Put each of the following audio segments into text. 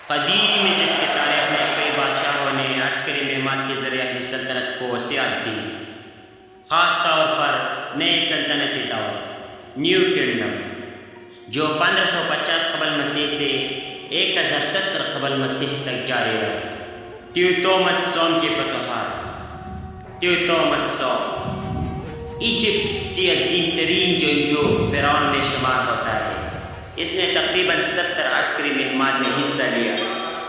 قدیم ایجپٹ کے تاریخ میں کئی بادشاہوں نے عسکری مہمات کے ذریعے اپنی سلطنت کو وسعت دی، خاص طور پر نئے سلطنتی دور نیو کنگڈم، جو 1550 قبل مسیح سے 1070 قبل مسیح تک جاری رہا۔ تیوتومس سوم کی فتوحات۔ تیوتومس سوم ایجپٹ کی عظیم ترین جنگجو فرعون میں شمار ہوتا ہے۔ اس نے تقریباً 70 عسکری مہمات میں حصہ لیا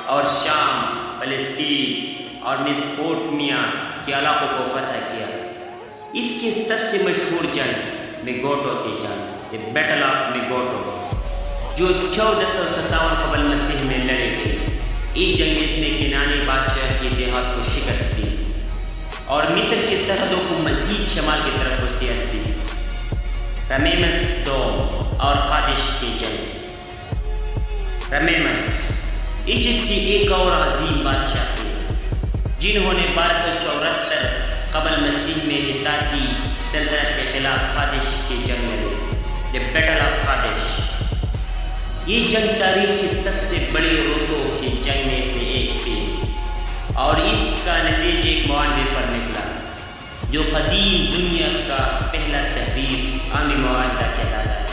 اور شام، فلسطین اور میسوپوٹیمیا کے علاقوں کو فتح کیا۔ اس کی سب سے مشہور جنگ میگوٹو کی جنگ، دی بیٹل آف میگوٹو، جو 1457 قبل مسیح میں لڑی گئی۔ اس جنگ میں اس نے کنانی بادشاہ کی دیہات کو شکست دی اور مصر کی سرحدوں کو مزید شمال کی طرف وسعت دی۔ رمیمس دوم اور قادش کی جنگ۔ رمیمس ایجپٹ کی ایک اور عظیم بادشاہ تھے جنہوں نے 1274 قبل مسیح میں ہتاتی سلطنت کے خلاف قادش کی جنگ لڑی، دی بیٹل آف قادش۔ یہ جنگ تاریخ کی سب سے بڑی روٹوں کی جنگ میں سے ایک تھی اور اس کا نتیجہ ایک معاہدے پر نکلا جو قدیم دنیا کا پہلا تحریر عامی معاہدہ کہلاتا ہے۔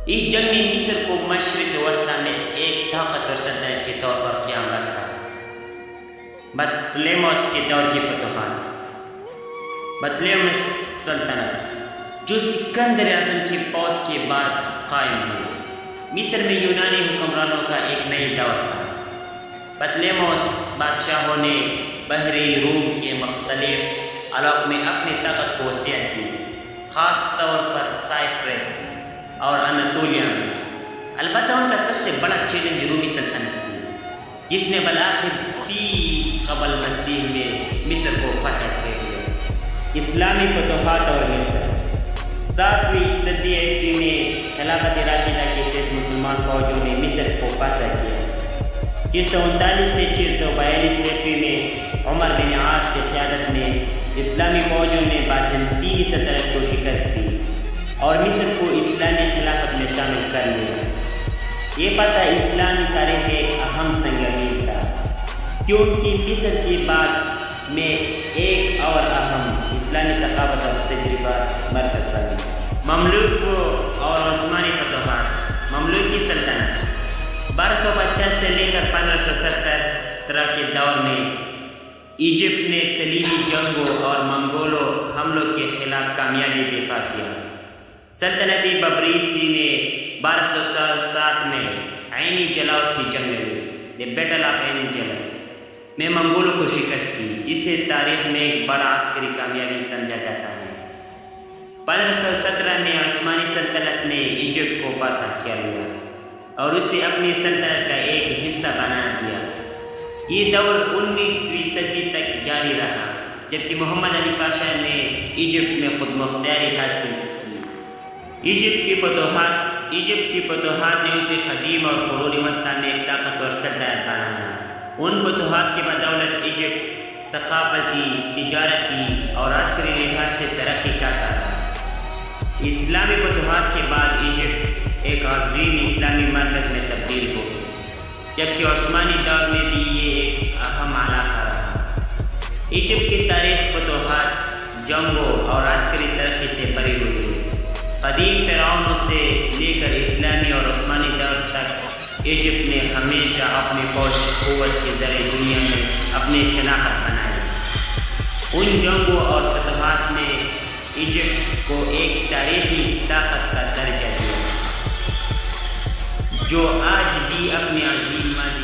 اس جنگ نے مصر کو مشرق وسطیٰ میں ایک طاقتور سلطنت کے طور پر قیام رکھا۔ بطلیموس کے دور کی فتوحات۔ بطلیموس سلطنت جو سکندر اعظم کی فوت کے بعد قائم ہوئی، مصر میں یونانی حکمرانوں کا ایک نئی دور تھا۔ بطلیموس بادشاہوں نے بحری روم کے مختلف علاقوں میں اپنی طاقت کو وسعت دی، خاص طور پر سائپرس اور اناطولیہ میں۔ البتہ ان کا سب سے بڑا چیلنج رومی سلطنت تھی، جس نے بالآخر 30 قبل مسیح میں مصر کو فتح کر لیا۔ اسلامی فتوحات اور مصر۔ 7ویں صدی عیسوی میں خلافت راشدہ کے تحت مسلمان فوجوں نے مصر کو فتح کیا۔ 339 سے 442 عیسوی میں عمر بن عاص کی قیادت میں اسلامی فوجوں نے بازنطینی سلطنت کو شکست دی اور مصر کو اسلامی خلافت میں شامل کر لیا۔ یہ فتح اسلامی تاریخ کا ایک اہم سنگمین تھا کیونکہ مصر کے بعد میں ایک اور اہم اسلامی ثقافت اور تجربہ مرکز بنا۔ مملوک اور عثمانی فتوحات۔ مملوکی سلطنت 1250 سے لے کر 1570 کے دور میں ایجپٹ نے صلیبی جنگوں اور منگولوں حملوں کے خلاف کامیابی دفاع کیا۔ سلطنتی ببریسی نے 1207 میں عین جالوت کی جنگ لڑی، دی بیٹل آف عین جالوت میں منگولوں کو شکست دی، جسے تاریخ میں ایک بڑا عسکری کامیابی سمجھا جاتا ہے۔ 1517 میں عثمانی سلطنت نے ایجپٹ کو فتح کر لیا اور اسے اپنی سلطنت کا ایک حصہ بنا دیا۔ یہ دور 19ویں صدی تک جاری رہا جبکہ محمد علی پاشا نے ایجپٹ میں خود مختاری حاصل کی۔ ایجپٹ کی فتوحات نے اسے قدیم اور قرون وسطیٰ میں ایک طاقتور سلطنت بنایا۔ ان فتوحات کے بدولت ایجپٹ ثقافتی، تجارتی اور عسکری لحاظ سے ترقی کرتا رہا۔ اسلامی فتوحات کے بعد ایجپٹ ایک عظیم اسلامی مرکز میں تبدیل ہو گئی، جبکہ عثمانی دور میں بھی یہ ایک اہم علاقہ رہا۔ ایجپٹ کی تاریخ فتوحات، جنگوں اور عسکری ترقی سے بھری ہوئی ہے۔ قدیم فرعونوں سے لے کر اسلامی اور عثمانی دور تک ایجپٹ نے ہمیشہ اپنی فوج قوت کے ذریعے دنیا میں اپنی شناخت بنائی۔ ان جنگوں اور فتوحات نے ایجپٹ کو ایک تاریخی طاقت کا درجہ دیا جو آج بھی اپنی عظیم ماضی